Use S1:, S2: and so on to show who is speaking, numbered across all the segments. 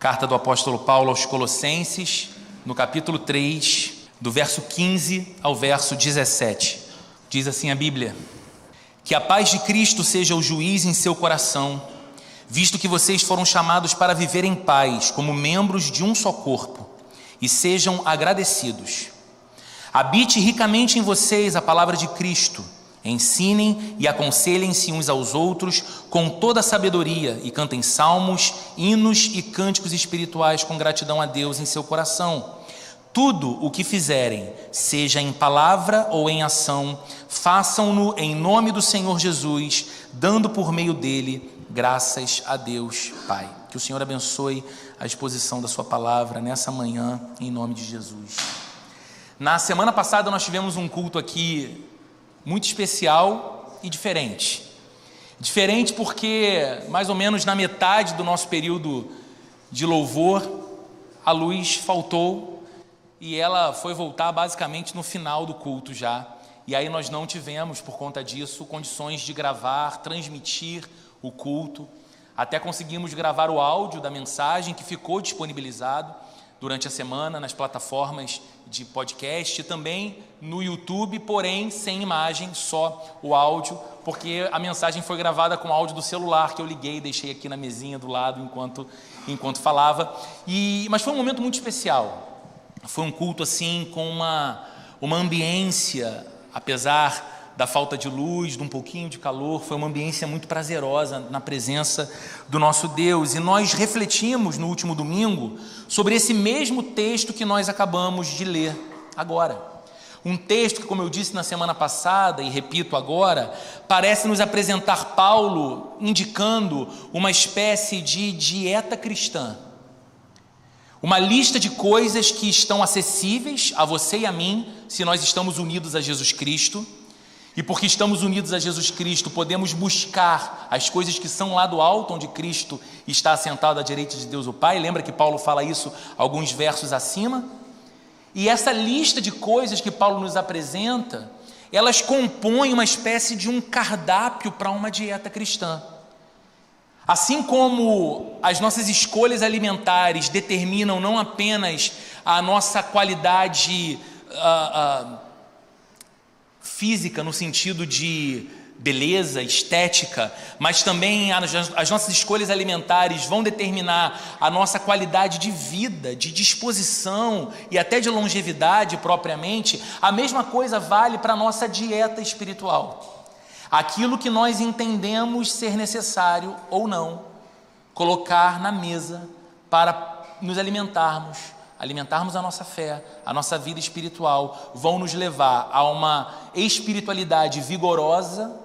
S1: Carta do apóstolo Paulo aos Colossenses, no capítulo 3, do verso 15 ao verso 17. Diz assim a Bíblia: que a paz de Cristo seja o juiz em seu coração, visto que vocês foram chamados para viver em paz, como membros de um só corpo, e sejam agradecidos. Habite ricamente em vocês a palavra de Cristo. Ensinem e aconselhem-se uns aos outros com toda a sabedoria e cantem salmos, hinos e cânticos espirituais com gratidão a Deus em seu coração. Tudo o que fizerem, seja em palavra ou em ação, façam-no em nome do Senhor Jesus, dando por meio dele graças a Deus Pai. Que o Senhor abençoe a exposição da sua palavra nessa manhã, em nome de Jesus. Na semana passada nós tivemos um culto aqui muito especial e diferente. Diferente porque mais ou menos na metade do nosso período de louvor, a luz faltou e ela foi voltar basicamente no final do culto já. E aí nós não tivemos, por conta disso, condições de gravar, transmitir o culto. Até conseguimos gravar o áudio da mensagem que ficou disponibilizado durante a semana nas plataformas de podcast e também no YouTube, porém sem imagem, só o áudio, porque a mensagem foi gravada com áudio do celular que eu liguei e deixei aqui na mesinha do lado enquanto falava. Mas foi um momento muito especial. Foi um culto assim com uma ambiência, apesar da falta de luz, de um pouquinho de calor, foi uma ambiência muito prazerosa na presença do nosso Deus. E nós refletimos no último domingo sobre esse mesmo texto que nós acabamos de ler agora. Um texto que, como eu disse na semana passada e repito agora, parece nos apresentar Paulo indicando uma espécie de dieta cristã. Uma lista de coisas que estão acessíveis a você e a mim, se nós estamos unidos a Jesus Cristo. E porque estamos unidos a Jesus Cristo, podemos buscar as coisas que são lá do alto, onde Cristo está assentado à direita de Deus o Pai. Lembra que Paulo fala isso alguns versos acima? E essa lista de coisas que Paulo nos apresenta, elas compõem uma espécie de um cardápio para uma dieta cristã. Assim como as nossas escolhas alimentares determinam não apenas a nossa qualidade física, no sentido de beleza, estética, mas também as nossas escolhas alimentares vão determinar a nossa qualidade de vida, de disposição e até de longevidade propriamente. A mesma coisa vale para a nossa dieta espiritual. Aquilo que nós entendemos ser necessário ou não colocar na mesa para nos alimentarmos a nossa fé, a nossa vida espiritual, vão nos levar a uma espiritualidade vigorosa,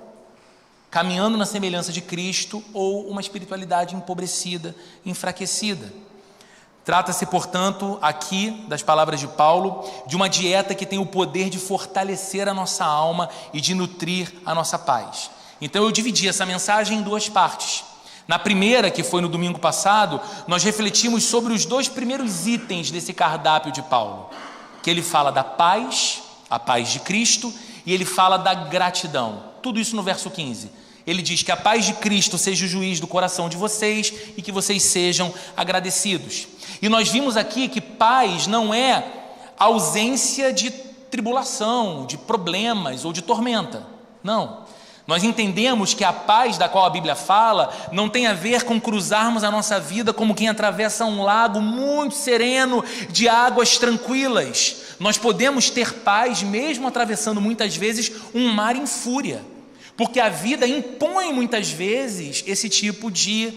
S1: caminhando na semelhança de Cristo, ou uma espiritualidade empobrecida, enfraquecida. Trata-se, portanto, aqui, das palavras de Paulo, de uma dieta que tem o poder de fortalecer a nossa alma e de nutrir a nossa paz. Então eu dividi essa mensagem em duas partes. Na primeira, que foi no domingo passado, nós refletimos sobre os dois primeiros itens desse cardápio de Paulo, que ele fala da paz, a paz de Cristo, e ele fala da gratidão. Tudo isso no verso 15. Ele diz que a paz de Cristo seja o juiz do coração de vocês e que vocês sejam agradecidos. E nós vimos aqui que paz não é ausência de tribulação, de problemas ou de tormenta. Não. Nós entendemos que a paz da qual a Bíblia fala não tem a ver com cruzarmos a nossa vida como quem atravessa um lago muito sereno de águas tranquilas. Nós podemos ter paz mesmo atravessando muitas vezes um mar em fúria, porque a vida impõe muitas vezes esse tipo de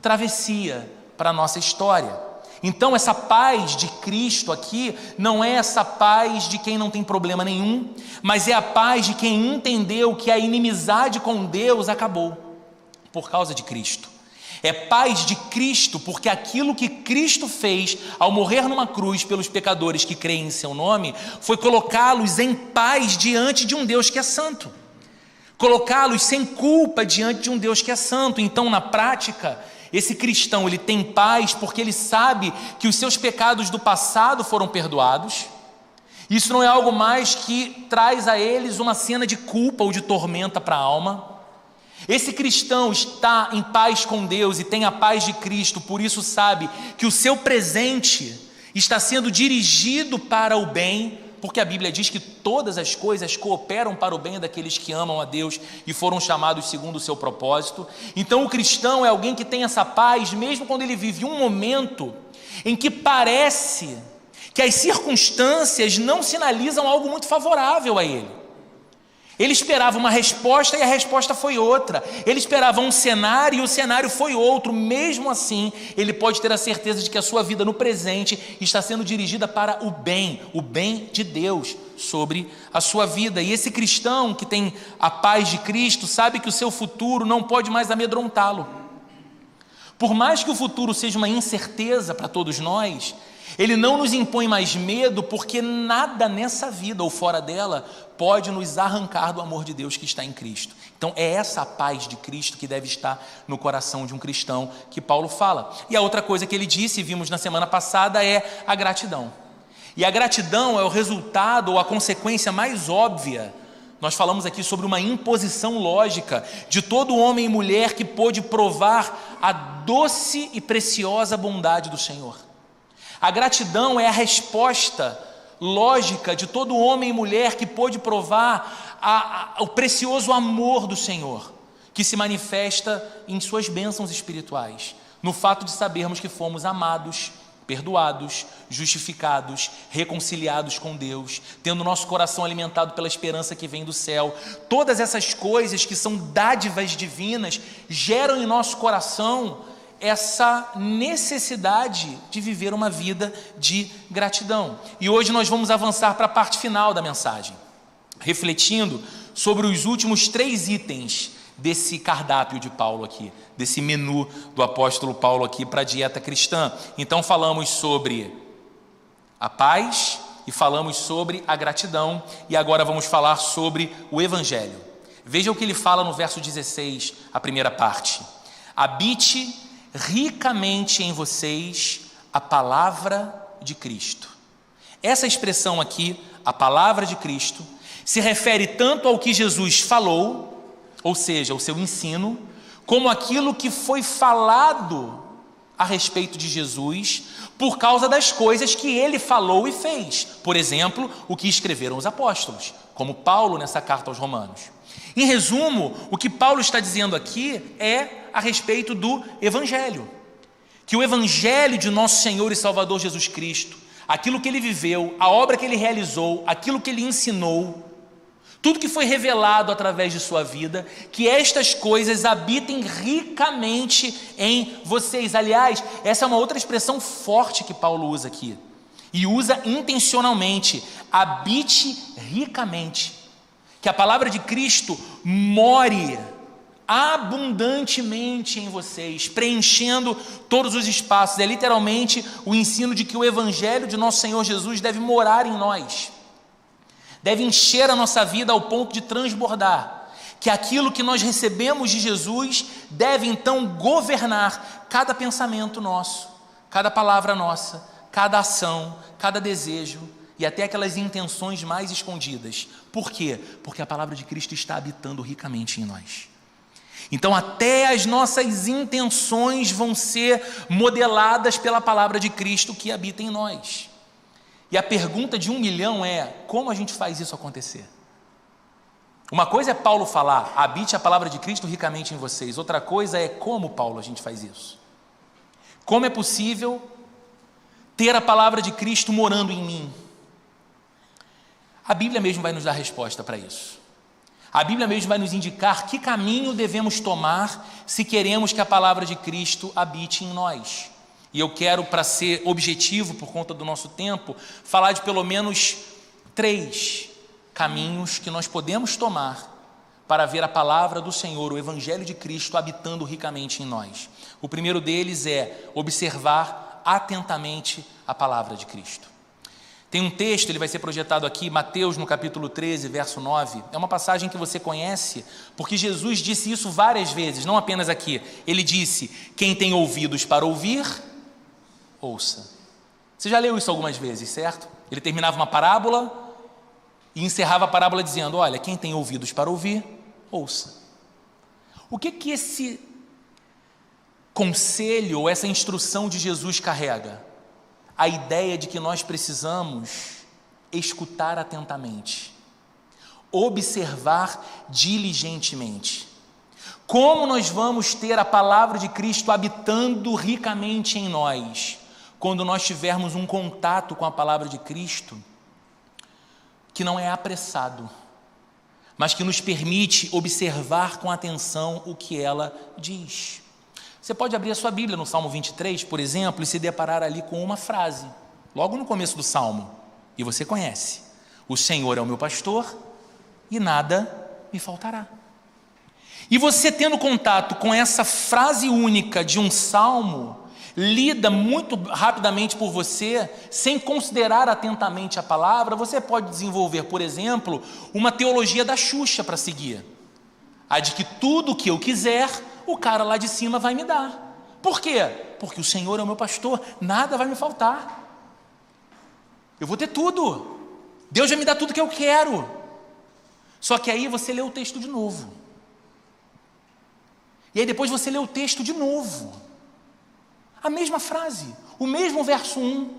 S1: travessia para a nossa história. Então essa paz de Cristo aqui não é essa paz de quem não tem problema nenhum, mas é a paz de quem entendeu que a inimizade com Deus acabou por causa de Cristo. É paz de Cristo porque aquilo que Cristo fez ao morrer numa cruz pelos pecadores que creem em seu nome foi colocá-los em paz diante de um Deus que é santo, colocá-los sem culpa diante de um Deus que é santo. Então, na prática, esse cristão, ele tem paz porque ele sabe que os seus pecados do passado foram perdoados. Isso não é algo mais que traz a eles uma cena de culpa ou de tormenta para a alma. Esse cristão está em paz com Deus e tem a paz de Cristo, por isso sabe que o seu presente está sendo dirigido para o bem, porque a Bíblia diz que todas as coisas cooperam para o bem daqueles que amam a Deus e foram chamados segundo o seu propósito. Então o cristão é alguém que tem essa paz, mesmo quando ele vive um momento em que parece que as circunstâncias não sinalizam algo muito favorável a ele. Ele esperava uma resposta e a resposta foi outra. Ele esperava um cenário e o cenário foi outro. Mesmo assim, ele pode ter a certeza de que a sua vida no presente está sendo dirigida para o bem de Deus sobre a sua vida. E esse cristão que tem a paz de Cristo sabe que o seu futuro não pode mais amedrontá-lo. Por mais que o futuro seja uma incerteza para todos nós, ele não nos impõe mais medo, porque nada nessa vida ou fora dela pode nos arrancar do amor de Deus que está em Cristo. Então é essa a paz de Cristo que deve estar no coração de um cristão que Paulo fala. E a outra coisa que ele disse, e vimos na semana passada, é a gratidão. E a gratidão é o resultado ou a consequência mais óbvia. Nós falamos aqui sobre uma imposição lógica de todo homem e mulher que pôde provar a doce e preciosa bondade do Senhor. A gratidão é a resposta lógica de todo homem e mulher que pôde provar o precioso amor do Senhor, que se manifesta em suas bênçãos espirituais, no fato de sabermos que fomos amados, perdoados, justificados, reconciliados com Deus, tendo nosso coração alimentado pela esperança que vem do céu. Todas essas coisas que são dádivas divinas geram em nosso coração essa necessidade de viver uma vida de gratidão. E hoje nós vamos avançar para a parte final da mensagem, refletindo sobre os últimos 3 itens desse cardápio de Paulo aqui, desse menu do apóstolo Paulo aqui para a dieta cristã. Então falamos sobre a paz e falamos sobre a gratidão, e agora vamos falar sobre o Evangelho. Veja o que ele fala no verso 16, a primeira parte: habite ricamente em vocês a palavra de Cristo. Essa expressão aqui, a palavra de Cristo, se refere tanto ao que Jesus falou, ou seja, o seu ensino, como aquilo que foi falado a respeito de Jesus por causa das coisas que ele falou e fez. Por exemplo, o que escreveram os apóstolos, como Paulo nessa carta aos Romanos. Em resumo, o que Paulo está dizendo aqui é a respeito do Evangelho. Que o Evangelho de nosso Senhor e Salvador Jesus Cristo, aquilo que ele viveu, a obra que ele realizou, aquilo que ele ensinou, tudo que foi revelado através de sua vida, que estas coisas habitem ricamente em vocês. Aliás, essa é uma outra expressão forte que Paulo usa aqui, e usa intencionalmente: habite ricamente. Que a palavra de Cristo more abundantemente em vocês, preenchendo todos os espaços. É literalmente o ensino de que o Evangelho de nosso Senhor Jesus deve morar em nós, deve encher a nossa vida ao ponto de transbordar, que aquilo que nós recebemos de Jesus deve então governar cada pensamento nosso, cada palavra nossa, cada ação, cada desejo e até aquelas intenções mais escondidas. Por quê? Porque a palavra de Cristo está habitando ricamente em nós. Então até as nossas intenções vão ser modeladas pela palavra de Cristo que habita em nós. E a pergunta de 1 milhão é: como a gente faz isso acontecer? Uma coisa é Paulo falar: habite a palavra de Cristo ricamente em vocês. Outra coisa é como, Paulo, a gente faz isso. Como é possível ter a palavra de Cristo morando em mim? A Bíblia mesmo vai nos dar resposta para isso. A Bíblia mesmo vai nos indicar que caminho devemos tomar se queremos que a palavra de Cristo habite em nós. E eu quero, para ser objetivo por conta do nosso tempo, falar de pelo menos 3 caminhos que nós podemos tomar para ver a palavra do Senhor, o Evangelho de Cristo, habitando ricamente em nós. O primeiro deles é observar atentamente a palavra de Cristo. Tem um texto, ele vai ser projetado aqui, Mateus no capítulo 13, verso 9. É uma passagem que você conhece, porque Jesus disse isso várias vezes, não apenas aqui. Ele disse: quem tem ouvidos para ouvir, ouça. Você já leu isso algumas vezes, certo? Ele terminava uma parábola e encerrava a parábola dizendo: olha, quem tem ouvidos para ouvir, ouça. O que esse conselho ou essa instrução de Jesus carrega? A ideia de que nós precisamos escutar atentamente, observar diligentemente. Como nós vamos ter a palavra de Cristo habitando ricamente em nós, quando nós tivermos um contato com a palavra de Cristo, que não é apressado, mas que nos permite observar com atenção o que ela diz. Você pode abrir a sua Bíblia no Salmo 23, por exemplo, e se deparar ali com uma frase, logo no começo do Salmo, e você conhece: o Senhor é o meu pastor e nada me faltará. E você tendo contato com essa frase única de um salmo, lida muito rapidamente por você, sem considerar atentamente a palavra, você pode desenvolver, por exemplo, uma teologia da Xuxa para seguir. A de que tudo o que eu quiser, o cara lá de cima vai me dar. Por quê? Porque o Senhor é o meu pastor, nada vai me faltar. Eu vou ter tudo. Deus vai me dar tudo que eu quero. Só que aí você lê o texto de novo. E aí depois você lê o texto de novo. A mesma frase, o mesmo verso 1.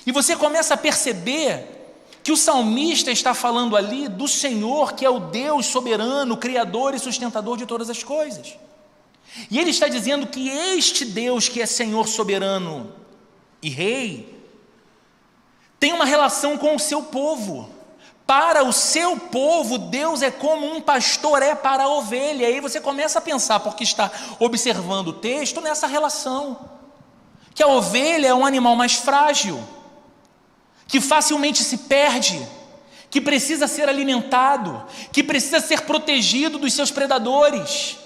S1: E você começa a perceber que o salmista está falando ali do Senhor, que é o Deus soberano, criador e sustentador de todas as coisas. E ele está dizendo que este Deus, que é Senhor soberano e Rei, tem uma relação com o seu povo. Para o seu povo, Deus é como um pastor é para a ovelha. E aí você começa a pensar, porque está observando o texto, nessa relação. Que a ovelha é um animal mais frágil, que facilmente se perde, que precisa ser alimentado, que precisa ser protegido dos seus predadores.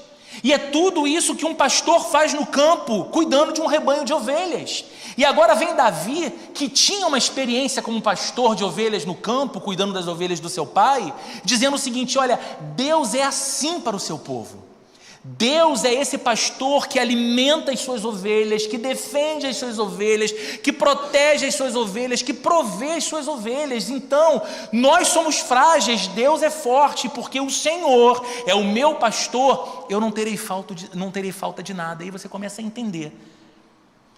S1: E é tudo isso que um pastor faz no campo, cuidando de um rebanho de ovelhas. E agora vem Davi, que tinha uma experiência como pastor de ovelhas no campo, cuidando das ovelhas do seu pai, dizendo o seguinte: olha, Deus é assim para o seu povo. Deus é esse pastor que alimenta as suas ovelhas, que defende as suas ovelhas, que protege as suas ovelhas, que provê as suas ovelhas. Então, nós somos frágeis, Deus é forte, porque o Senhor é o meu pastor, eu não terei falta de nada. Aí você começa a entender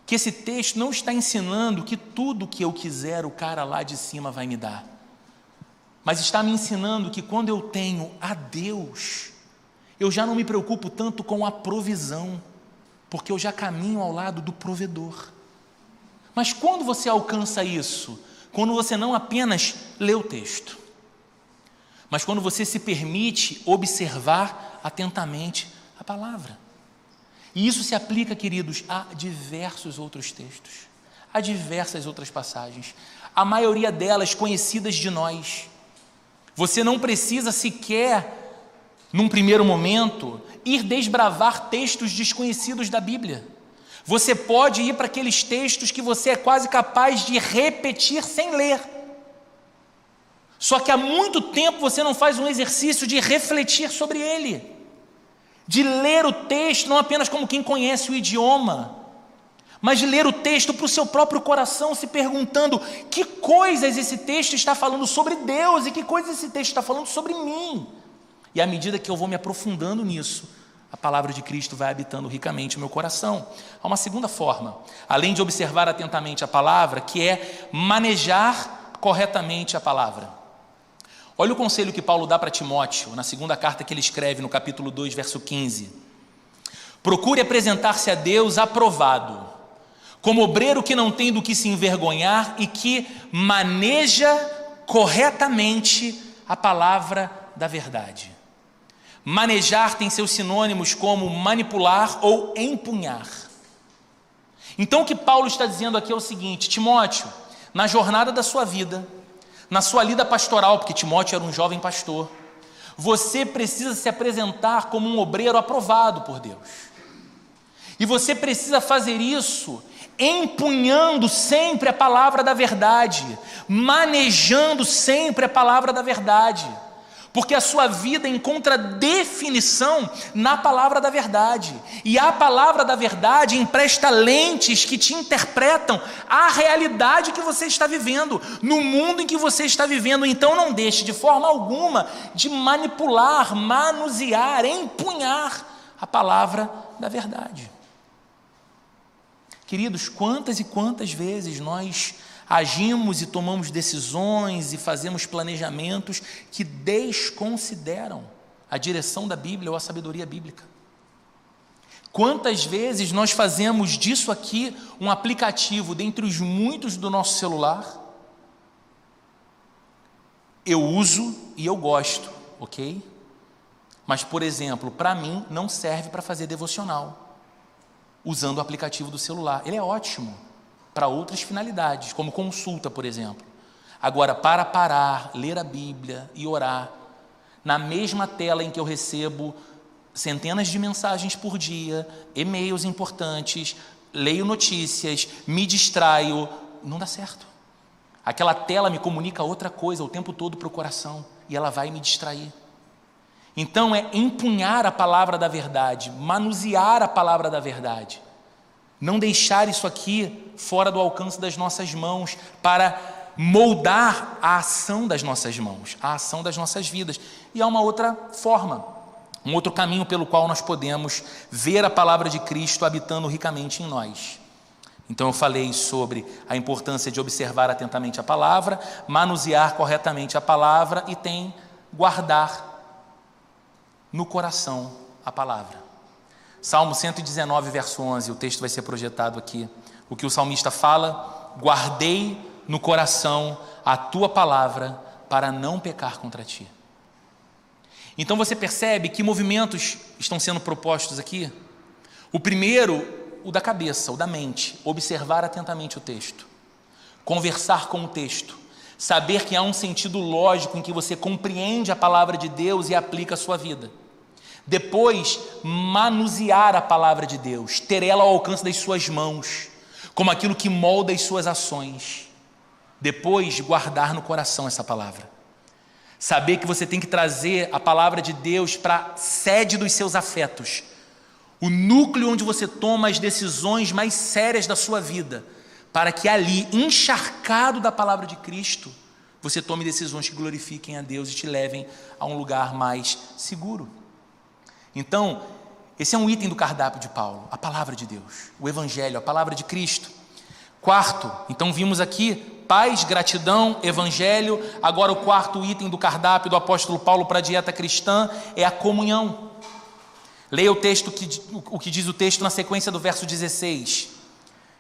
S1: que esse texto não está ensinando que tudo que eu quiser o cara lá de cima vai me dar, mas está me ensinando que quando eu tenho a Deus, eu já não me preocupo tanto com a provisão, porque eu já caminho ao lado do provedor. Mas quando você alcança isso? Quando você não apenas lê o texto, mas quando você se permite observar atentamente a palavra. E isso se aplica, queridos, a diversos outros textos, a diversas outras passagens, a maioria delas conhecidas de nós. Você não precisa sequer, num primeiro momento, ir desbravar textos desconhecidos da Bíblia. Você pode ir para aqueles textos que você é quase capaz de repetir sem ler. Só que há muito tempo você não faz um exercício de refletir sobre ele, de ler o texto não apenas como quem conhece o idioma, mas de ler o texto para o seu próprio coração, se perguntando que coisas esse texto está falando sobre Deus e que coisas esse texto está falando sobre mim. E à medida que eu vou me aprofundando nisso, a palavra de Cristo vai habitando ricamente o meu coração. Há uma segunda forma, além de observar atentamente a palavra, que é manejar corretamente a palavra. Olha o conselho que Paulo dá para Timóteo, na segunda carta que ele escreve, no capítulo 2, verso 15. Procure apresentar-se a Deus aprovado, como obreiro que não tem do que se envergonhar e que maneja corretamente a palavra da verdade. Manejar tem seus sinônimos como manipular ou empunhar. Então o que Paulo está dizendo aqui é o seguinte: Timóteo, na jornada da sua vida, na sua lida pastoral, porque Timóteo era um jovem pastor, você precisa se apresentar como um obreiro aprovado por Deus. E você precisa fazer isso empunhando sempre a palavra da verdade, manejando sempre a palavra da verdade, porque a sua vida encontra definição na palavra da verdade, e a palavra da verdade empresta lentes que te interpretam a realidade que você está vivendo, no mundo em que você está vivendo. Então não deixe de forma alguma de manipular, manusear, empunhar a palavra da verdade. Queridos, quantas e quantas vezes nós agimos e tomamos decisões e fazemos planejamentos que desconsideram a direção da Bíblia ou a sabedoria bíblica? Quantas vezes nós fazemos disso aqui um aplicativo dentre os muitos do nosso celular? Eu uso e eu gosto, ok? Mas, por exemplo, para mim não serve para fazer devocional usando o aplicativo do celular. Ele é ótimo para outras finalidades, como consulta, por exemplo. Agora, para parar, ler a Bíblia e orar, na mesma tela em que eu recebo centenas de mensagens por dia, e-mails importantes, leio notícias, me distraio, não dá certo. Aquela tela me comunica outra coisa o tempo todo para o coração e ela vai me distrair. Então é empunhar a palavra da verdade, manusear a palavra da verdade, não deixar isso aqui fora do alcance das nossas mãos para moldar a ação das nossas mãos, a ação das nossas vidas. E há uma outra forma, um outro caminho pelo qual nós podemos ver a palavra de Cristo habitando ricamente em nós. Então eu falei sobre a importância de observar atentamente a palavra, manusear corretamente a palavra e tem guardar no coração a palavra. Salmo 119, verso 11, o texto vai ser projetado aqui. O que o salmista fala: guardei no coração a tua palavra para não pecar contra ti. Então você percebe que movimentos estão sendo propostos aqui. O primeiro, o da cabeça, o da mente, observar atentamente o texto, conversar com o texto, saber que há um sentido lógico em que você compreende a palavra de Deus e aplica a sua vida. Depois, manusear a palavra de Deus, ter ela ao alcance das suas mãos, como aquilo que molda as suas ações. Depois, guardar no coração essa palavra. Saber que você tem que trazer a palavra de Deus para a sede dos seus afetos, o núcleo onde você toma as decisões mais sérias da sua vida, para que ali, encharcado da palavra de Cristo, você tome decisões que glorifiquem a Deus e te levem a um lugar mais seguro. Então, esse é um item do cardápio de Paulo, a palavra de Deus, o Evangelho, a palavra de Cristo. Quarto, então vimos aqui paz, gratidão, Evangelho. Agora o quarto item do cardápio do apóstolo Paulo para a dieta cristã é a comunhão. Leia o texto, o que diz o texto na sequência do verso 16.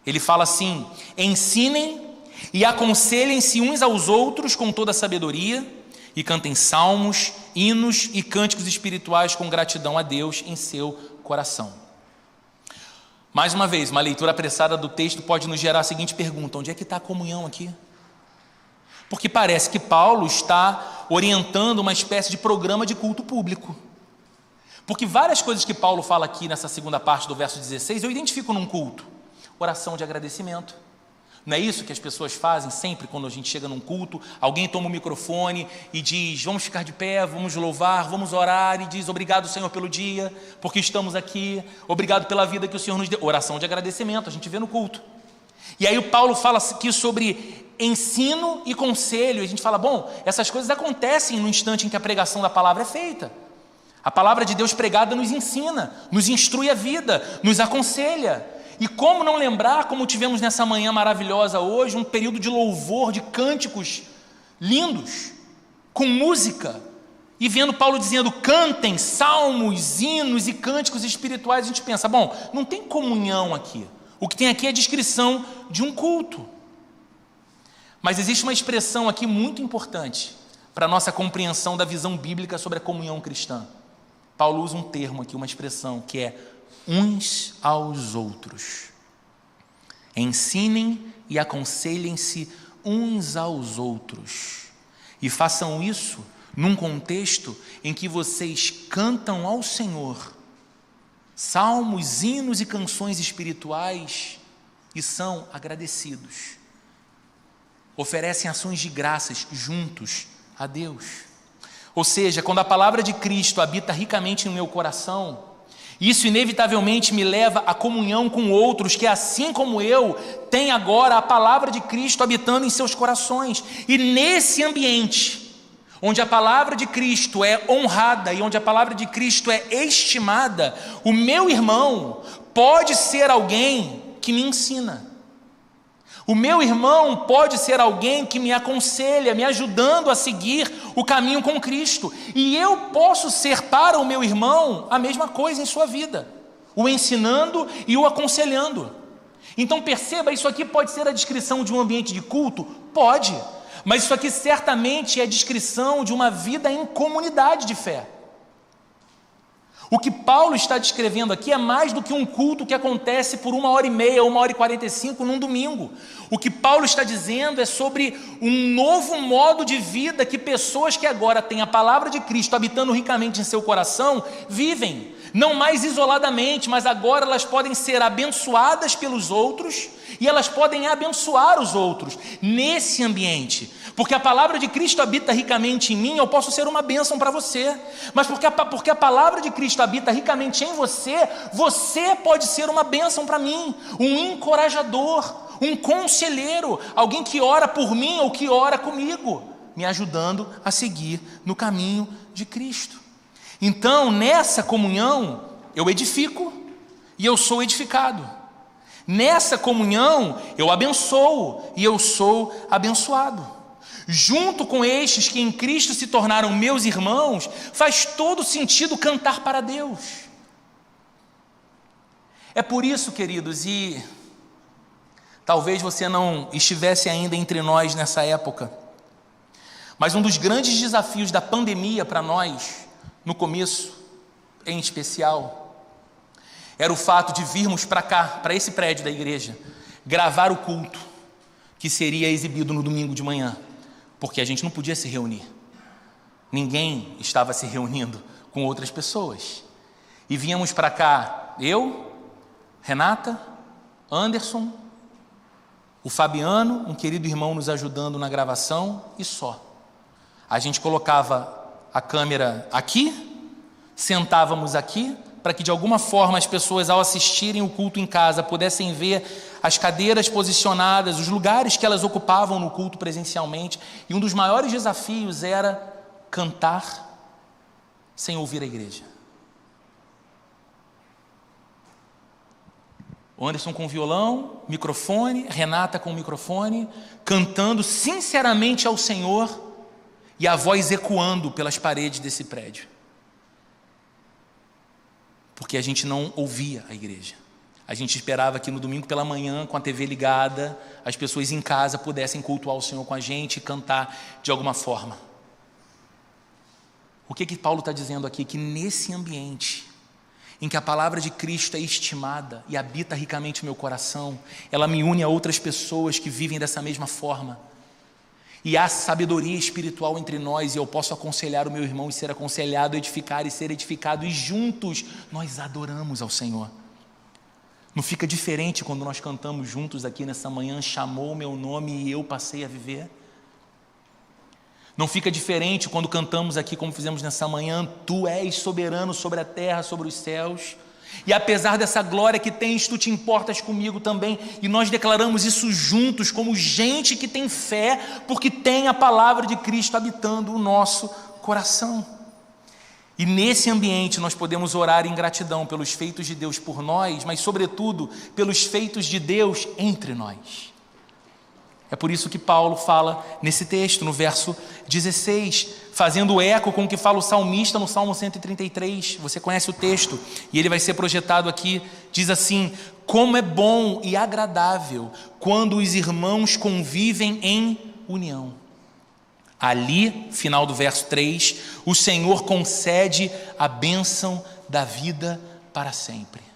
S1: Ele fala assim: ensinem e aconselhem-se uns aos outros com toda a sabedoria, e cantem salmos, hinos e cânticos espirituais com gratidão a Deus em seu coração. Mais uma vez, uma leitura apressada do texto pode nos gerar a seguinte pergunta: onde é que está a comunhão aqui? Porque parece que Paulo está orientando uma espécie de programa de culto público. Porque várias coisas que Paulo fala aqui nessa segunda parte do verso 16, eu identifico num culto. Oração de agradecimento. Não é isso que as pessoas fazem sempre quando a gente chega num culto? Alguém toma o microfone e diz: vamos ficar de pé, vamos louvar, vamos orar, e diz: obrigado, Senhor, pelo dia, porque estamos aqui, obrigado pela vida que o Senhor nos deu. Oração de agradecimento, a gente vê no culto. E aí o Paulo fala aqui sobre ensino e conselho, e a gente fala: bom, essas coisas acontecem no instante em que a pregação da palavra é feita. A palavra de Deus pregada nos ensina, nos instrui a vida, nos aconselha. E como não lembrar, como tivemos nessa manhã maravilhosa hoje, um período de louvor, de cânticos lindos, com música, e vendo Paulo dizendo: cantem salmos, hinos e cânticos espirituais. A gente pensa: bom, não tem comunhão aqui, o que tem aqui é a descrição de um culto. Mas existe uma expressão aqui muito importante para a nossa compreensão da visão bíblica sobre a comunhão cristã. Paulo usa um termo aqui, uma expressão, que é uns aos outros. Ensinem e aconselhem-se uns aos outros. E façam isso num contexto em que vocês cantam ao Senhor salmos, hinos e canções espirituais e são agradecidos. Oferecem ações de graças juntos a Deus. Ou seja, quando a palavra de Cristo habita ricamente no meu coração, isso inevitavelmente me leva à comunhão com outros que, assim como eu, têm agora a palavra de Cristo habitando em seus corações. E nesse ambiente, onde a palavra de Cristo é honrada e onde a palavra de Cristo é estimada, o meu irmão pode ser alguém que me ensina. O meu irmão pode ser alguém que me aconselha, me ajudando a seguir o caminho com Cristo. E eu posso ser para o meu irmão a mesma coisa em sua vida, o ensinando e o aconselhando. Então perceba, isso aqui pode ser a descrição de um ambiente de culto? Pode, mas isso aqui certamente é a descrição de uma vida em comunidade de fé. O que Paulo está descrevendo aqui é mais do que um culto que acontece por 1h30, 1h45 num domingo. O que Paulo está dizendo é sobre um novo modo de vida que pessoas que agora têm a palavra de Cristo habitando ricamente em seu coração vivem. Não mais isoladamente, mas agora elas podem ser abençoadas pelos outros e elas podem abençoar os outros nesse ambiente. Porque a palavra de Cristo habita ricamente em mim, eu posso ser uma bênção para você. Mas porque a palavra de Cristo habita ricamente em você, você pode ser uma bênção para mim, um encorajador, um conselheiro, alguém que ora por mim ou que ora comigo, me ajudando a seguir no caminho de Cristo. Então, nessa comunhão, eu edifico e eu sou edificado. Nessa comunhão, eu abençoo e eu sou abençoado. Junto com estes que em Cristo se tornaram meus irmãos, faz todo sentido cantar para Deus. É por isso, queridos, e talvez você não estivesse ainda entre nós nessa época, mas um dos grandes desafios da pandemia para nós, no começo, em especial, era o fato de virmos para cá, para esse prédio da igreja, gravar o culto que seria exibido no domingo de manhã, porque a gente não podia se reunir. Ninguém estava se reunindo com outras pessoas. E vínhamos para cá, eu, Renata, Anderson, o Fabiano, um querido irmão nos ajudando na gravação, e só. A gente colocava a câmera aqui, sentávamos aqui, para que de alguma forma as pessoas, ao assistirem o culto em casa, pudessem ver as cadeiras posicionadas, os lugares que elas ocupavam no culto presencialmente. E um dos maiores desafios era cantar sem ouvir a igreja. O Anderson com violão, microfone, Renata com microfone, cantando sinceramente ao Senhor, e a voz ecoando pelas paredes desse prédio. Porque a gente não ouvia a igreja. A gente esperava que no domingo pela manhã, com a TV ligada, as pessoas em casa pudessem cultuar o Senhor com a gente e cantar de alguma forma. O que Paulo está dizendo aqui? Que nesse ambiente, em que a palavra de Cristo é estimada e habita ricamente o meu coração, ela me une a outras pessoas que vivem dessa mesma forma. E há sabedoria espiritual entre nós, e eu posso aconselhar o meu irmão e ser aconselhado, edificar e ser edificado, e juntos nós adoramos ao Senhor. Não fica diferente quando nós cantamos juntos aqui nessa manhã, chamou o meu nome e eu passei a viver? Não fica diferente quando cantamos aqui como fizemos nessa manhã, tu és soberano sobre a terra, sobre os céus, e apesar dessa glória que tens, tu te importas comigo também, e nós declaramos isso juntos como gente que tem fé, porque tem a palavra de Cristo habitando o nosso coração. E nesse ambiente nós podemos orar em gratidão pelos feitos de Deus por nós, mas sobretudo pelos feitos de Deus entre nós. É por isso que Paulo fala nesse texto, no verso 16, fazendo eco com o que fala o salmista no Salmo 133. Você conhece o texto e ele vai ser projetado aqui. Diz assim: como é bom e agradável quando os irmãos convivem em união. Ali, final do verso 3, o Senhor concede a bênção da vida para sempre.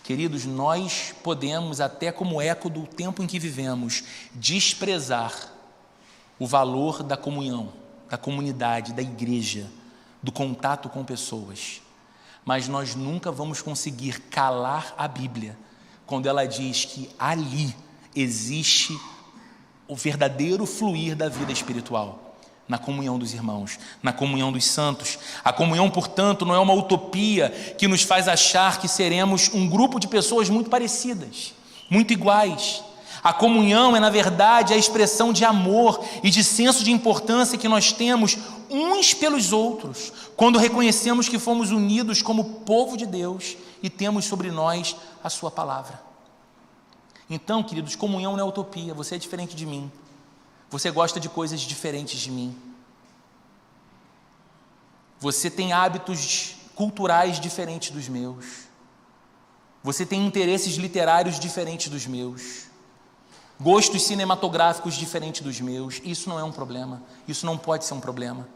S1: Queridos, nós podemos, até como eco do tempo em que vivemos, desprezar o valor da comunhão, da comunidade, da igreja, do contato com pessoas, mas nós nunca vamos conseguir calar a Bíblia quando ela diz que ali existe o verdadeiro fluir da vida espiritual, na comunhão dos irmãos, na comunhão dos santos. A comunhão, portanto, não é uma utopia que nos faz achar que seremos um grupo de pessoas muito parecidas, muito iguais. A comunhão é, na verdade, a expressão de amor e de senso de importância que nós temos uns pelos outros, quando reconhecemos que fomos unidos como povo de Deus e temos sobre nós a sua palavra. Então, queridos, comunhão não é utopia. Você é diferente de mim. Você gosta de coisas diferentes de mim. Você tem hábitos culturais diferentes dos meus. Você tem interesses literários diferentes dos meus. Gostos cinematográficos diferentes dos meus. Isso não é um problema. Isso não pode ser um problema.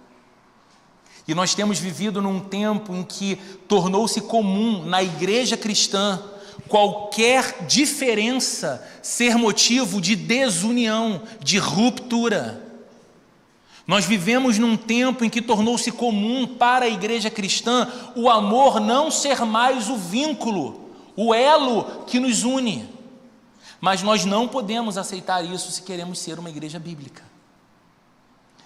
S1: E nós temos vivido num tempo em que tornou-se comum na igreja cristã qualquer diferença ser motivo de desunião, de ruptura. Nós vivemos num tempo em que tornou-se comum para a igreja cristã o amor não ser mais o vínculo, o elo que nos une. Mas nós não podemos aceitar isso se queremos ser uma igreja bíblica.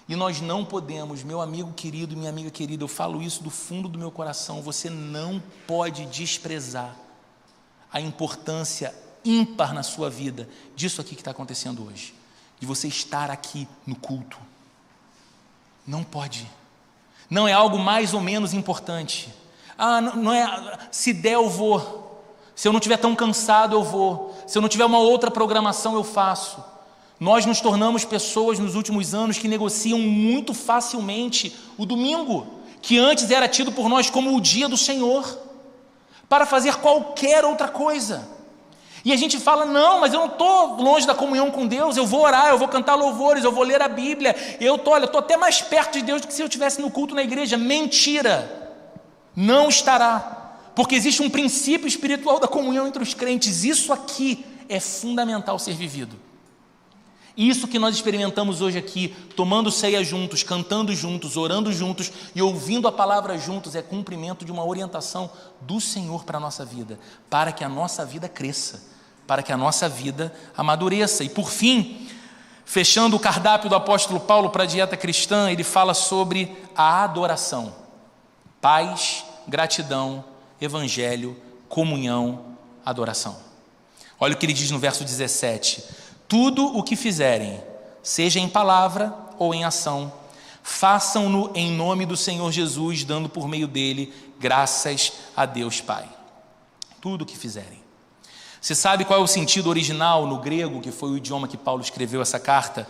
S1: E nós não podemos, meu amigo querido e minha amiga querida, eu falo isso do fundo do meu coração, você não pode desprezar a importância ímpar na sua vida disso aqui que está acontecendo hoje, de você estar aqui no culto. Não pode. Não é algo mais ou menos importante. Não é, se der eu vou, se eu não estiver tão cansado eu vou, se eu não tiver uma outra programação eu faço. Nós nos tornamos pessoas nos últimos anos que negociam muito facilmente o domingo, que antes era tido por nós como o dia do Senhor, para fazer qualquer outra coisa. E a gente fala, não, mas eu não estou longe da comunhão com Deus, eu vou orar, eu vou cantar louvores, eu vou ler a Bíblia, eu estou até mais perto de Deus do que se eu estivesse no culto na igreja. Mentira, não estará, porque existe um princípio espiritual da comunhão entre os crentes. Isso aqui é fundamental ser vivido. Isso que nós experimentamos hoje aqui, tomando ceia juntos, cantando juntos, orando juntos e ouvindo a palavra juntos, é cumprimento de uma orientação do Senhor para a nossa vida, para que a nossa vida cresça, para que a nossa vida amadureça. E por fim, fechando o cardápio do apóstolo Paulo para a dieta cristã, ele fala sobre a adoração: paz, gratidão, evangelho, comunhão, adoração. Olha o que ele diz no verso 17: tudo o que fizerem, seja em palavra ou em ação, façam-no em nome do Senhor Jesus, dando por meio dele graças a Deus Pai. Tudo o que fizerem. Você sabe qual é o sentido original no grego, que foi o idioma que Paulo escreveu essa carta,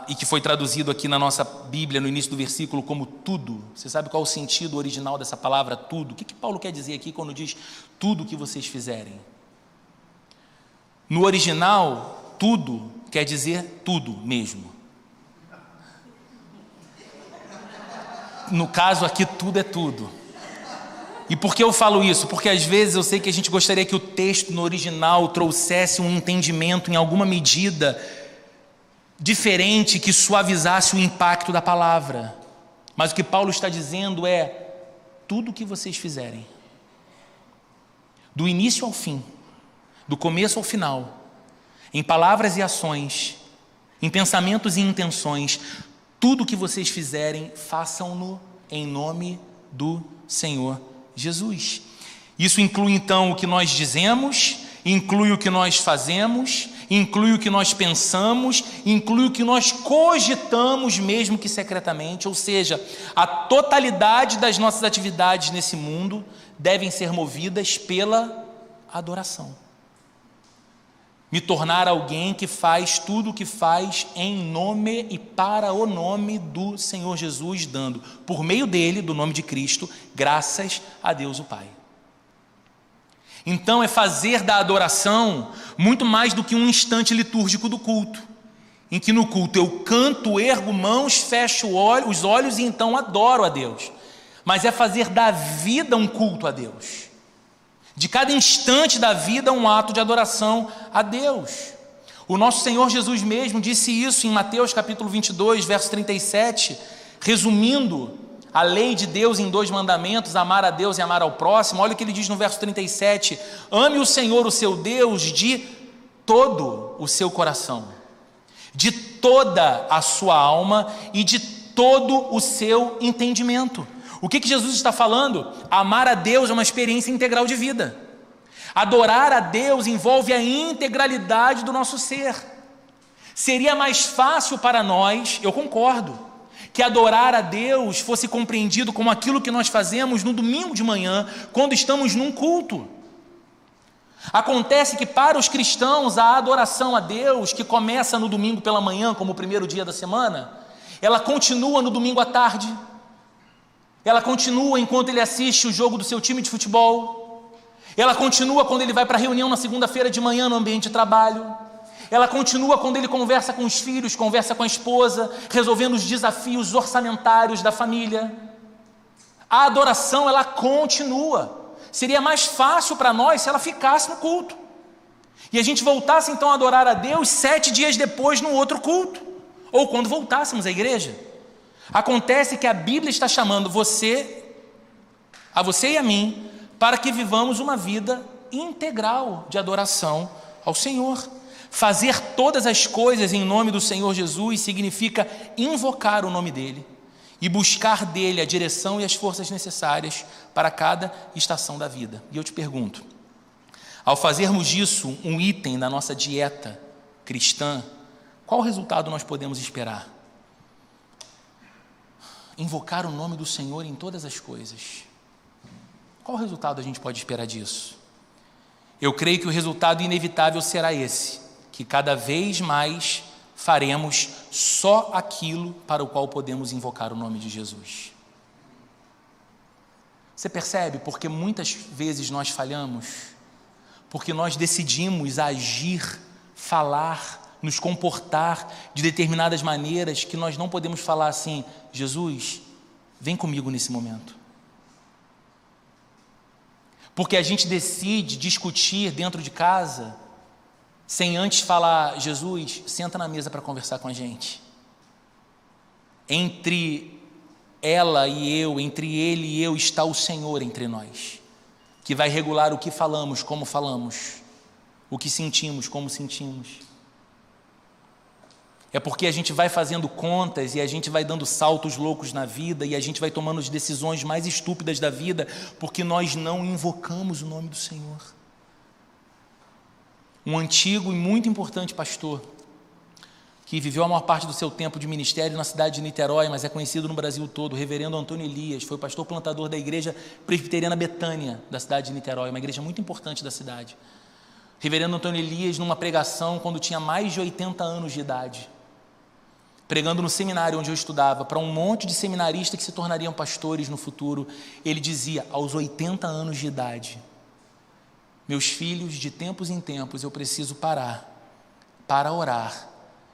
S1: e que foi traduzido aqui na nossa Bíblia, no início do versículo, como tudo? Você sabe qual é o sentido original dessa palavra tudo? O que Paulo quer dizer aqui quando diz tudo o que vocês fizerem? No original, tudo quer dizer tudo mesmo. No caso aqui, tudo é tudo. E por que eu falo isso? Porque às vezes eu sei que a gente gostaria que o texto no original trouxesse um entendimento em alguma medida diferente, que suavizasse o impacto da palavra. Mas o que Paulo está dizendo é tudo o que vocês fizerem, do início ao fim, do começo ao final, em palavras e ações, em pensamentos e intenções, tudo que vocês fizerem, façam-no em nome do Senhor Jesus. Isso inclui então o que nós dizemos, inclui o que nós fazemos, inclui o que nós pensamos, inclui o que nós cogitamos, mesmo que secretamente. Ou seja, a totalidade das nossas atividades nesse mundo devem ser movidas pela adoração. Me tornar alguém que faz tudo o que faz em nome e para o nome do Senhor Jesus, dando, por meio dele, do nome de Cristo, graças a Deus o Pai. Então é fazer da adoração muito mais do que um instante litúrgico do culto, em que no culto eu canto, ergo mãos, fecho os olhos e então adoro a Deus. Mas é fazer da vida um culto a Deus. De cada instante da vida, um ato de adoração a Deus. O nosso Senhor Jesus mesmo disse isso em Mateus capítulo 22, verso 37, resumindo a lei de Deus em 2 mandamentos, amar a Deus e amar ao próximo. Olha o que ele diz no verso 37, ame o Senhor, o seu Deus, de todo o seu coração, de toda a sua alma e de todo o seu entendimento. O que Jesus está falando? Amar a Deus é uma experiência integral de vida. Adorar a Deus envolve a integralidade do nosso ser. Seria mais fácil para nós, eu concordo, que adorar a Deus fosse compreendido como aquilo que nós fazemos no domingo de manhã, quando estamos num culto. Acontece que para os cristãos a adoração a Deus, que começa no domingo pela manhã, como o primeiro dia da semana, ela continua no domingo à tarde, ela continua enquanto ele assiste o jogo do seu time de futebol, ela continua quando ele vai para a reunião na segunda-feira de manhã no ambiente de trabalho, ela continua quando ele conversa com os filhos, conversa com a esposa, resolvendo os desafios orçamentários da família. A adoração, ela continua. Seria mais fácil para nós se ela ficasse no culto. E a gente voltasse então a adorar a Deus 7 dias depois no outro culto. Ou quando voltássemos à igreja. Acontece que a Bíblia está chamando a você e a mim, para que vivamos uma vida integral de adoração ao Senhor. Fazer todas as coisas em nome do Senhor Jesus significa invocar o nome dEle e buscar dEle a direção e as forças necessárias para cada estação da vida. E eu te pergunto, ao fazermos disso um item na nossa dieta cristã, qual resultado nós podemos esperar? Invocar o nome do Senhor em todas as coisas. Qual resultado a gente pode esperar disso? Eu creio que o resultado inevitável será esse, que cada vez mais faremos só aquilo para o qual podemos invocar o nome de Jesus. Você percebe? Porque muitas vezes nós falhamos, porque nós decidimos agir, falar, nos comportar de determinadas maneiras que nós não podemos falar assim: Jesus, vem comigo nesse momento. Porque a gente decide discutir dentro de casa sem antes falar: Jesus, senta na mesa para conversar com a gente. Entre ela e eu, entre ele e eu, está o Senhor entre nós, que vai regular o que falamos, como falamos, o que sentimos, como sentimos. É porque a gente vai fazendo contas e a gente vai dando saltos loucos na vida e a gente vai tomando as decisões mais estúpidas da vida, porque nós não invocamos o nome do Senhor. Um antigo e muito importante pastor, que viveu a maior parte do seu tempo de ministério na cidade de Niterói, mas é conhecido no Brasil todo, o reverendo Antônio Elias, foi o pastor plantador da igreja presbiteriana Betânia, da cidade de Niterói, uma igreja muito importante da cidade. Reverendo Antônio Elias, numa pregação, quando tinha mais de 80 anos de idade, pregando no seminário onde eu estudava, para um monte de seminaristas que se tornariam pastores no futuro, ele dizia, aos 80 anos de idade: meus filhos, de tempos em tempos eu preciso parar para orar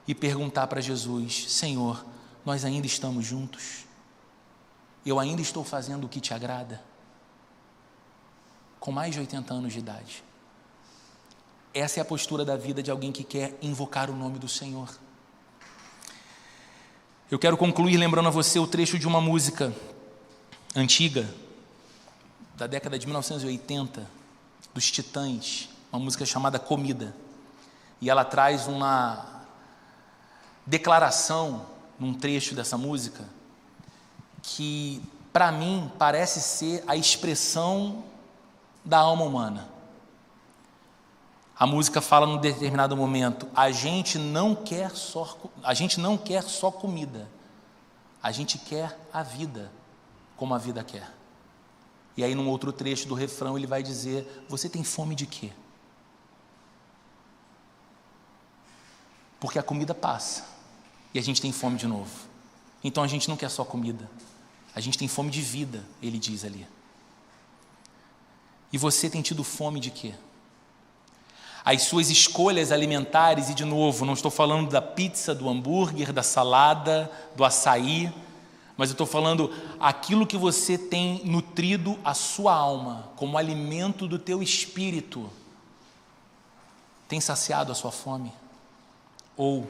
S1: e perguntar para Jesus: Senhor, nós ainda estamos juntos? Eu ainda estou fazendo o que te agrada? Com mais de 80 anos de idade. Essa é a postura da vida de alguém que quer invocar o nome do Senhor. Eu quero concluir lembrando a você o trecho de uma música antiga, da década de 1980, dos Titãs, uma música chamada Comida. E ela traz uma declaração, num trecho dessa música, que para mim parece ser a expressão da alma humana. A música fala num determinado momento: a gente não quer só comida, a gente quer a vida como a vida quer. E aí num outro trecho do refrão ele vai dizer: você tem fome de quê? Porque a comida passa e a gente tem fome de novo. Então a gente não quer só comida, a gente tem fome de vida, ele diz ali. E você tem tido fome de quê? As suas escolhas alimentares, e de novo, não estou falando da pizza, do hambúrguer, da salada, do açaí, mas eu estou falando aquilo que você tem nutrido a sua alma, como alimento do teu espírito, tem saciado a sua fome? Ou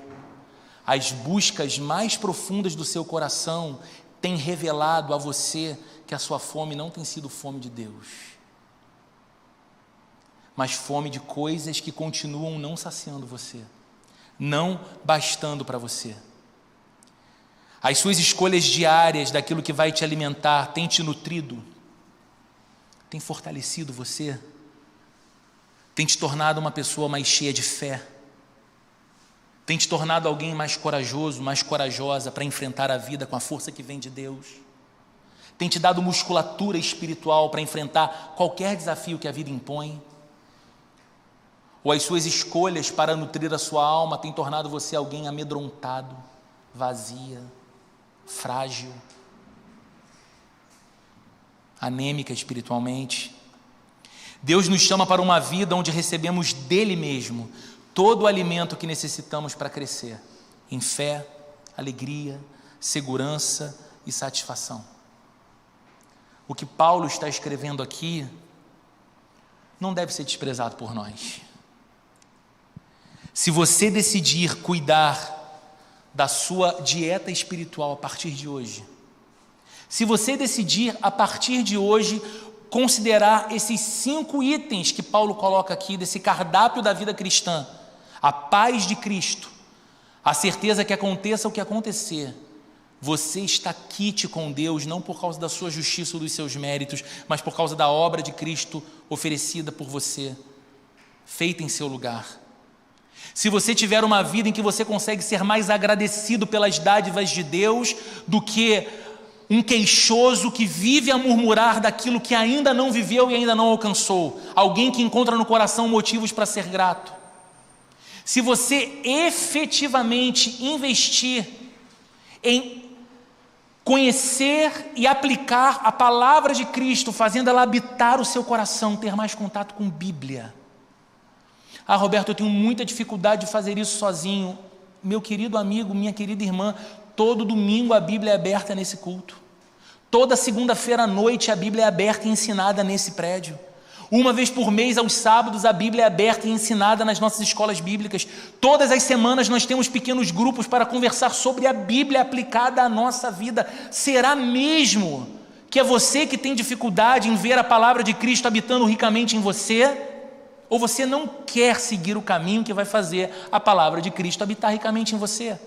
S1: as buscas mais profundas do seu coração têm revelado a você que a sua fome não tem sido fome de Deus, mas fome de coisas que continuam não saciando você, não bastando para você? As suas escolhas diárias daquilo que vai te alimentar têm te nutrido? Tem fortalecido você? tem te tornado uma pessoa mais cheia de fé, tem te tornado alguém mais corajoso, mais corajosa para enfrentar a vida com a força que vem de Deus, tem te dado musculatura espiritual para enfrentar qualquer desafio que a vida impõe, ou as suas escolhas para nutrir a sua alma têm tornado você alguém amedrontado, vazia, frágil, anêmica espiritualmente. Deus nos chama para uma vida onde recebemos dele mesmo todo o alimento que necessitamos para crescer, em fé, alegria, segurança e satisfação. O que Paulo está escrevendo aqui não deve ser desprezado por nós. Se você decidir cuidar da sua dieta espiritual a partir de hoje, se você decidir a partir de hoje considerar esses 5 itens que Paulo coloca aqui, desse cardápio da vida cristã, a paz de Cristo, a certeza que aconteça o que acontecer, você está quite com Deus, não por causa da sua justiça ou dos seus méritos, mas por causa da obra de Cristo oferecida por você, feita em seu lugar. Se você tiver uma vida em que você consegue ser mais agradecido pelas dádivas de Deus do que um queixoso que vive a murmurar daquilo que ainda não viveu e ainda não alcançou, alguém que encontra no coração motivos para ser grato. Se você efetivamente investir em conhecer e aplicar a palavra de Cristo, fazendo ela habitar o seu coração, ter mais contato com Bíblia. Ah, Roberto, eu tenho muita dificuldade de fazer isso sozinho. Meu querido amigo, minha querida irmã, todo domingo a Bíblia é aberta nesse culto. Toda segunda-feira à noite a Bíblia é aberta e ensinada nesse prédio. Uma vez por mês, aos sábados, a Bíblia é aberta e ensinada nas nossas escolas bíblicas. Todas as semanas nós temos pequenos grupos para conversar sobre a Bíblia aplicada à nossa vida. Será mesmo que é você que tem dificuldade em ver a palavra de Cristo habitando ricamente em você? Ou você não quer seguir o caminho que vai fazer a palavra de Cristo habitar ricamente em você?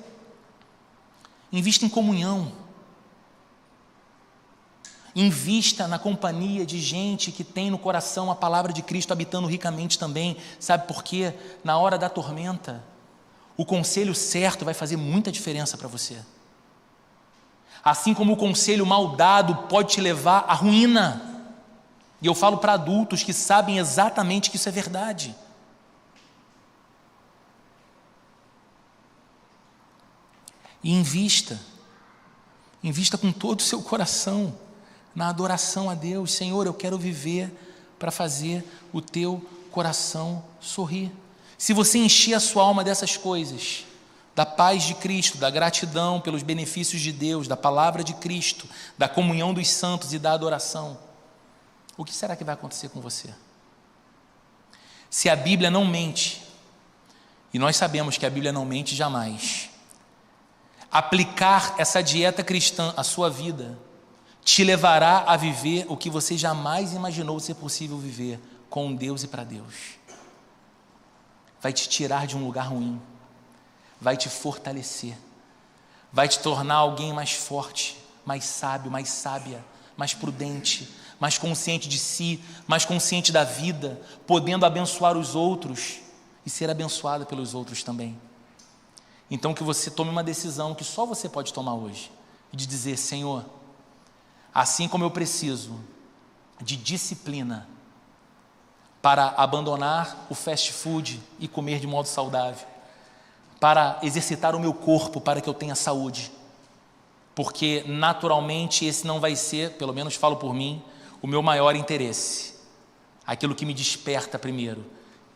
S1: Invista em comunhão. Invista na companhia de gente que tem no coração a palavra de Cristo habitando ricamente também. Sabe por quê? Na hora da tormenta, o conselho certo vai fazer muita diferença para você. Assim como o conselho mal dado pode te levar à ruína. E eu falo para adultos que sabem exatamente que isso é verdade. E invista com todo o seu coração na adoração a Deus. Senhor, eu quero viver para fazer o teu coração sorrir. Se você encher a sua alma dessas coisas, da paz de Cristo, da gratidão pelos benefícios de Deus, da palavra de Cristo, da comunhão dos santos e da adoração, o que será que vai acontecer com você? Se a Bíblia não mente, e nós sabemos que a Bíblia não mente jamais, aplicar essa dieta cristã à sua vida te levará a viver o que você jamais imaginou ser possível viver, com Deus e para Deus. Vai te tirar de um lugar ruim, vai te fortalecer, vai te tornar alguém mais forte, mais sábio, mais sábia, mais prudente, mais consciente de si, mais consciente da vida, podendo abençoar os outros e ser abençoada pelos outros também. Então que você tome uma decisão que só você pode tomar hoje, de dizer: Senhor, assim como eu preciso de disciplina para abandonar o fast food e comer de modo saudável, para exercitar o meu corpo para que eu tenha saúde, porque naturalmente esse não vai ser, pelo menos falo por mim, o meu maior interesse, aquilo que me desperta primeiro.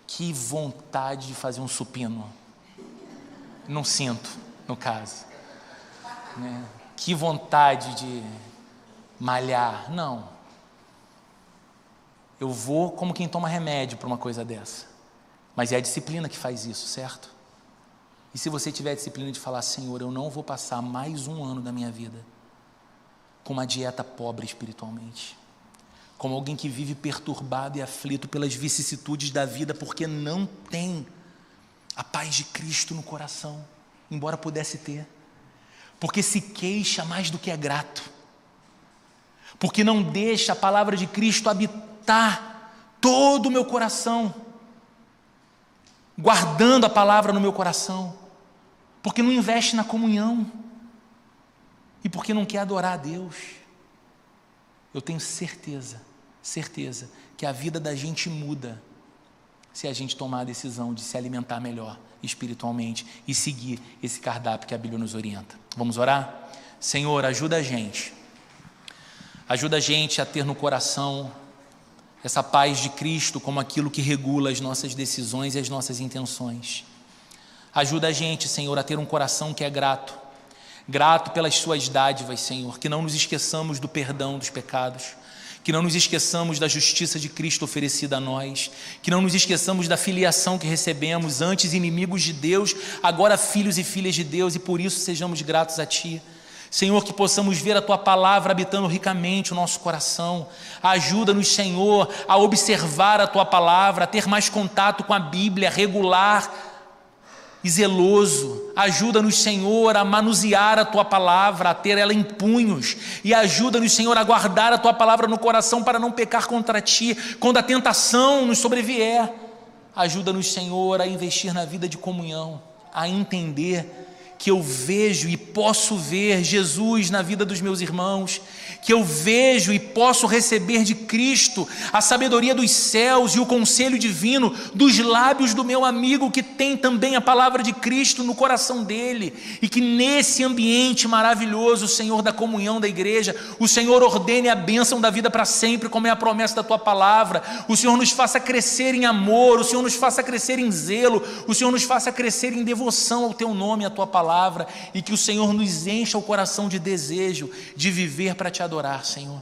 S1: Que vontade de fazer um supino, não sinto, no caso, né? Que vontade de malhar, não. Eu vou como quem toma remédio para uma coisa dessa, mas é a disciplina que faz isso, certo? E se você tiver a disciplina de falar: Senhor, eu não vou passar mais um ano da minha vida com uma dieta pobre espiritualmente, como alguém que vive perturbado e aflito pelas vicissitudes da vida, porque não tem a paz de Cristo no coração, embora pudesse ter, porque se queixa mais do que é grato, porque não deixa a palavra de Cristo habitar todo o meu coração, guardando a palavra no meu coração, porque não investe na comunhão e porque não quer adorar a Deus. Eu tenho certeza que a vida da gente muda se a gente tomar a decisão de se alimentar melhor espiritualmente e seguir esse cardápio que a Bíblia nos orienta. Vamos orar? Senhor, ajuda a gente a ter no coração essa paz de Cristo como aquilo que regula as nossas decisões e as nossas intenções. Ajuda a gente, Senhor, a ter um coração que é grato pelas suas dádivas, Senhor, que não nos esqueçamos do perdão dos pecados, que não nos esqueçamos da justiça de Cristo oferecida a nós, que não nos esqueçamos da filiação que recebemos, antes inimigos de Deus, agora filhos e filhas de Deus, e por isso sejamos gratos a Ti. Senhor, que possamos ver a Tua palavra habitando ricamente o nosso coração. Ajuda-nos, Senhor, a observar a Tua palavra, a ter mais contato com a Bíblia, regular e zeloso. Ajuda-nos, Senhor, a manusear a Tua palavra, a ter ela em punhos, e ajuda-nos, Senhor, a guardar a Tua palavra no coração para não pecar contra Ti quando a tentação nos sobrevier. Ajuda-nos, Senhor, a investir na vida de comunhão, a entender que eu vejo e posso ver Jesus na vida dos meus irmãos, que eu vejo e posso receber de Cristo a sabedoria dos céus e o conselho divino dos lábios do meu amigo que tem também a palavra de Cristo no coração dele, e que nesse ambiente maravilhoso, Senhor, da comunhão da igreja, o Senhor ordene a bênção da vida para sempre, como é a promessa da Tua palavra. O Senhor nos faça crescer em amor, o Senhor nos faça crescer em zelo, o Senhor nos faça crescer em devoção ao Teu nome e à Tua palavra, e que o Senhor nos encha o coração de desejo de viver para Te adorar, Senhor,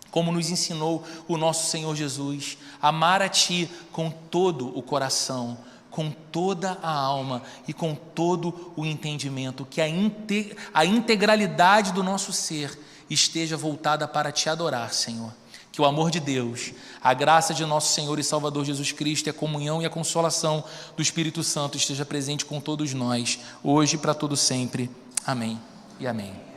S1: como nos ensinou o nosso Senhor Jesus, amar a Ti com todo o coração, com toda a alma e com todo o entendimento, que a integralidade do nosso ser esteja voltada para Te adorar, Senhor. Que o amor de Deus, a graça de nosso Senhor e Salvador Jesus Cristo, e a comunhão e a consolação do Espírito Santo esteja presente com todos nós, hoje e para todo sempre. Amém e amém.